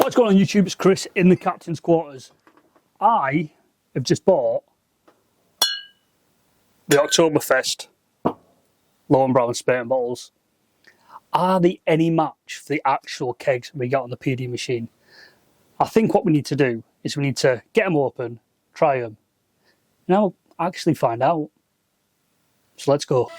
What's going on YouTube? It's Chris in the captain's quarters. I have just bought the Oktoberfest lowenbru and Spaten Bottles. Are they any match for the actual kegs we got on the PD machine? I think what we need to do is we need to get them open, try them, now actually find out. So let's go.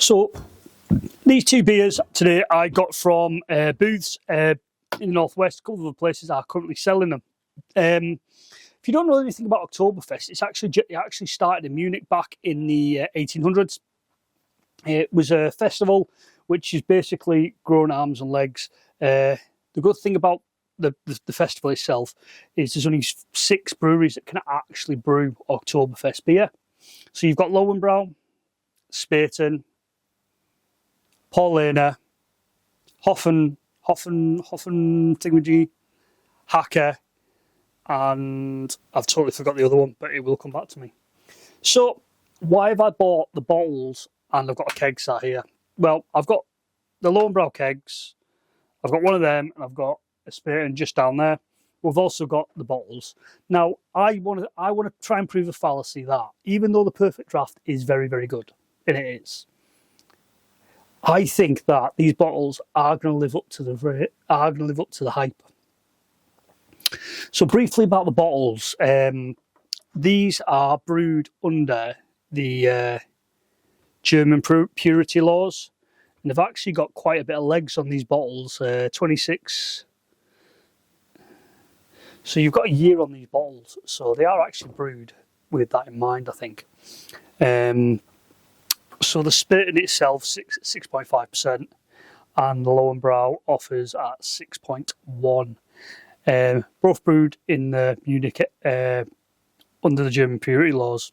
So these two beers today I got from booths in the northwest. A couple of other places are currently selling them. If you don't know anything about Oktoberfest, it actually started in Munich back in the 1800s. It was a festival which is basically grown arms and legs. The good thing about the festival itself is there's only 6 breweries that can actually brew Oktoberfest beer. So you've got Lowenbru, Spaten, Paulaner, Hoffen Thingamajig, Hacker, and I've totally forgot the other one, but it will come back to me. So why have I bought the bottles and I've got a keg sat here? Well, I've got the Lowenbru kegs, I've got one of them, and I've got a Spaten just down there. We've also got the bottles. Now, I want to try and prove a fallacy that even though the perfect draft is very, very good, and it is, I think that these bottles are going to live up to the hype. So briefly about the bottles, these are brewed under the German purity laws, and they've actually got quite a bit of legs on these bottles. 26. So you've got a year on these bottles, so they are actually brewed with that in mind, I think. So the Spaten itself, 6.5%, and the Lowenbru offers at 6.1. Both brewed in Munich under the German purity laws.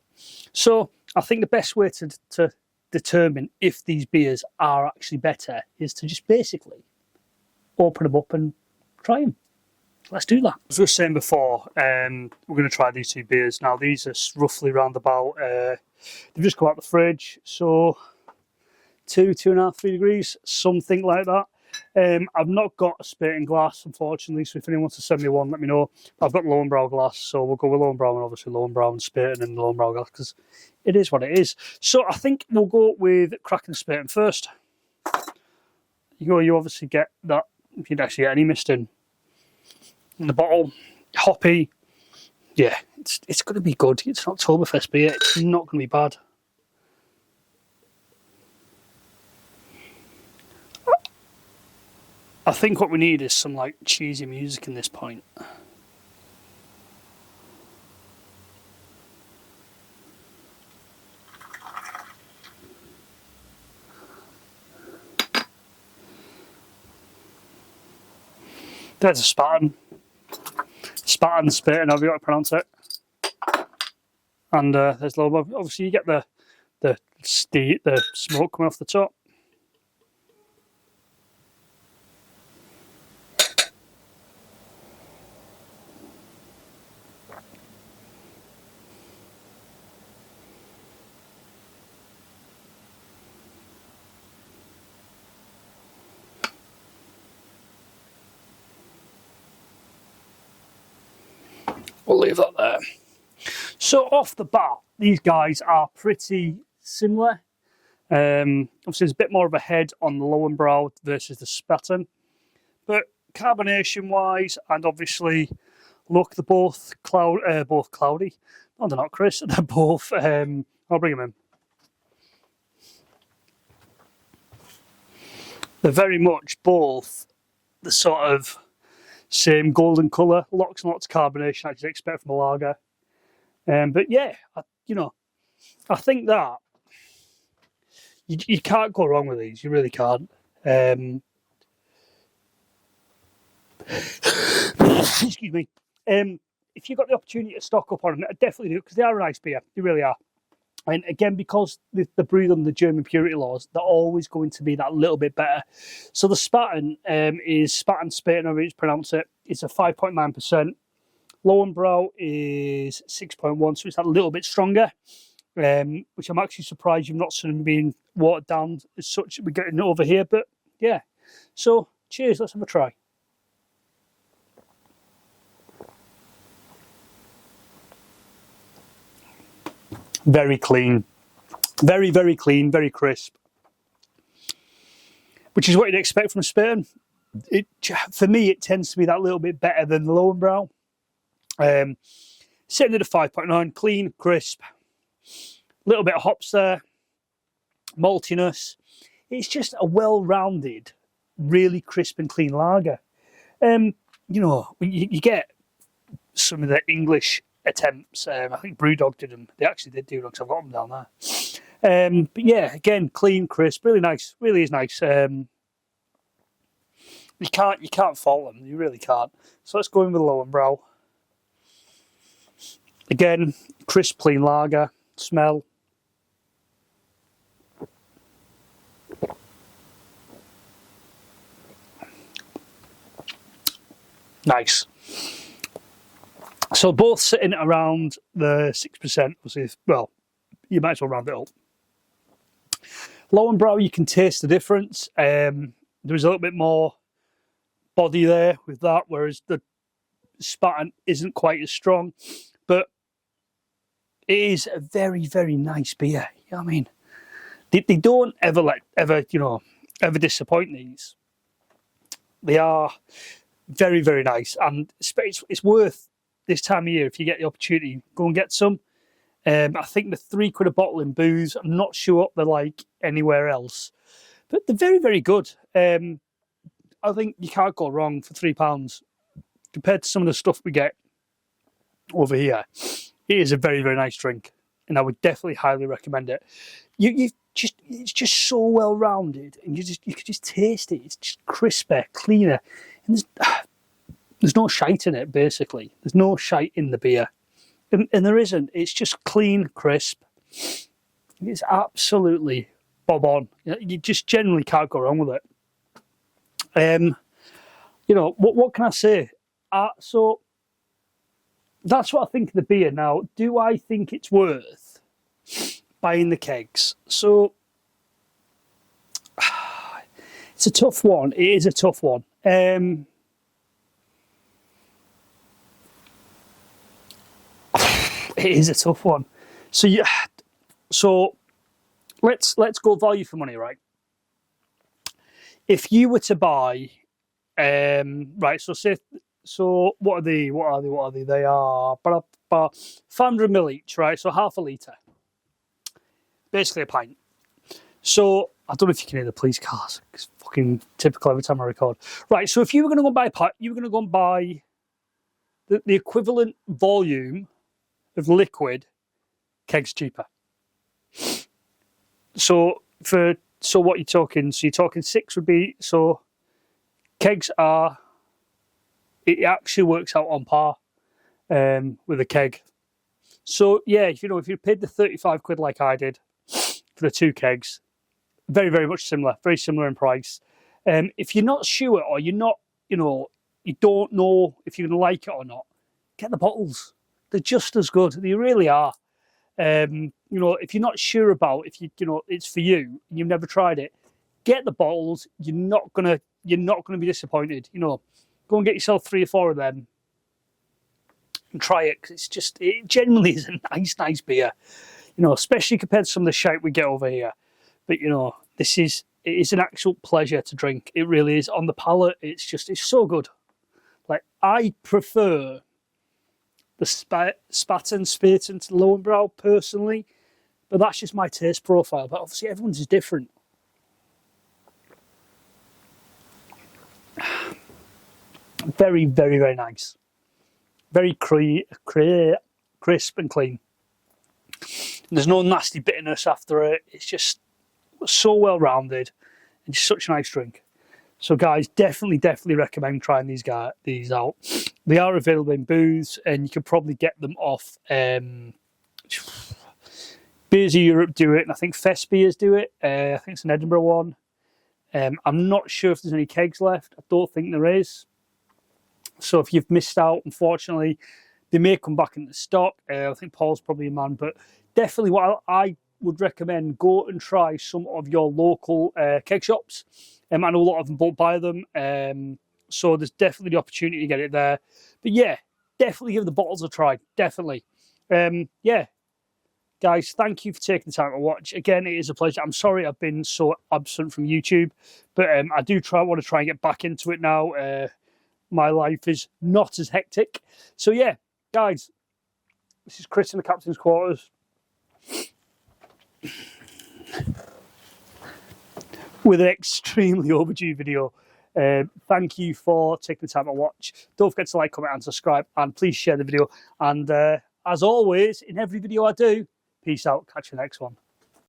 So I think the best way to determine if these beers are actually better is to just basically open them up and try them. Let's do that. As I was saying before, we're going to try these two beers. Now, these are roughly around about, they've just come out the fridge, so 2.5, 3 degrees, something like that. I've not got a Spaten glass, unfortunately, so if anyone wants to send me one, let me know. I've got Lowenbru glass, so we'll go with Lowenbru and obviously Lowenbru and Spaten and Lowenbru glass, because it is what it is. So I think we'll go with cracking the Spaten first. You obviously get that, if you'd actually get any mist in the bottle, hoppy. Yeah, it's going to be good. It's an Oktoberfest beer. It's not going to be bad. I think what we need is some like cheesy music in this point. There's a Spaten. Spaten, however you want to pronounce it. And there's Lowenbru. Obviously, you get the smoke coming off the top. We'll leave that there. So off the bat, these guys are pretty similar. Obviously, there's a bit more of a head on the Lowenbru versus the Spaten, but carbonation-wise, and obviously, look, they're both cloudy. No, they're not, Chris. They're both. I'll bring them in. They're very much both the sort of same golden colour, lots and lots of carbonation as you'd expect from a lager. But yeah, I think that you can't go wrong with these. You really can't. Excuse me. if you've got the opportunity to stock up on them, definitely do, because they are a nice beer. They really are. And again, because they're brewed under the German purity laws, they're always going to be that little bit better. So the Spaten is Spaten, however you pronounce it. It's a 5.9%. Lowenbru is 6.1, so it's a little bit stronger, which I'm actually surprised you've not seen them being watered down as such. We're getting it over here, but yeah. So cheers, let's have a try. Very clean, very, very clean, very crisp, which is what you'd expect from Spaten. For me, it tends to be that little bit better than the Lowenbru. Sitting at a 5.9, clean, crisp, little bit of hops there, maltiness. It's just a well-rounded, really crisp and clean lager. You know, you get some of the English attempts. I think Brewdog did them. They actually did do them because I've got them down there. But yeah, again, clean, crisp, really nice. Really is nice. You can't fault them. You really can't. So let's go in with Lowenbru. Again, crisp, clean lager. Smell. Nice. So both sitting around the 6%. Well, you might as well round it up. Lowenbru, you can taste the difference. There is a little bit more body there with that, whereas the Spaten isn't quite as strong. But it is a very, very nice beer. You know what I mean? They don't ever disappoint these. They are very, very nice, and it's worth this time of year, if you get the opportunity, go and get some. I think the £3 a bottle in booze. I'm not sure what they're like anywhere else, but they're very, very good. I think you can't go wrong for £3 compared to some of the stuff we get over here. It is a very, very nice drink, and I would definitely highly recommend it. It's just so well rounded, and you can just taste it. It's just crisper, cleaner, and there's no shite in it. Basically, there's no shite in the beer, and there isn't. It's just clean, crisp. It's absolutely bob on. You just generally can't go wrong with it. You know what can I say? So that's what I think of the beer. Now, do I think it's worth buying the kegs? So it's a tough one. It is a tough one. It is a tough one. So yeah. So let's go value for money, right? If you were to buy, right. So what are they? They are 500 ml each, right? So half a litre, basically a pint. So I don't know if you can hear the police cars. It's fucking typical every time I record. Right. So if you were going to go and buy a pint, you were going to go and buy the equivalent volume of liquid. Kegs cheaper. So what you're talking? So you're talking 6 would be, so kegs are. It actually works out on par with a keg. So yeah, if you paid the £35 like I did for the 2 kegs, very, very much similar, very similar in price. If you're not sure, or you're not, you don't know if you're going to like it or not, get the bottles. They're just as good. They really are. If you're not sure about if it's for you and you've never tried it, get the bottles. You're not gonna be disappointed. Go and get yourself 3 or 4 of them and try it, because it genuinely is a nice beer. Especially compared to some of the shite we get over here. But it is an actual pleasure to drink. It really is. On the palate, it's so good. Like, I prefer the Spaten to the Lowenbru personally, but that's just my taste profile. But obviously everyone's is different. Very, very, very nice. Very crisp and clean. There's no nasty bitterness after it. It's just so well rounded and just such a nice drink. So guys, definitely recommend trying these out. They are available in booths, and you can probably get them off Beers of Europe do it, and I think Fest Beers do it. I think it's an Edinburgh one. I'm not sure if there's any kegs left. I don't think there is. So if you've missed out, unfortunately, they may come back into stock. I think Paul's probably a man, but definitely what I would recommend, go and try some of your local keg shops. I know a lot of them don't buy them, so there's definitely the opportunity to get it there. But yeah, definitely give the bottles a try, definitely. Yeah, guys, thank you for taking the time to watch. Again, it is a pleasure. I'm sorry I've been so absent from YouTube, but I want to try and get back into it now. My life is not as hectic. So yeah, guys, this is Chris in the captain's quarters with an extremely overdue video. Thank you for taking the time to watch. Don't forget to like, comment and subscribe, and please share the video. And as always, in every video I do, peace out. Catch you next one.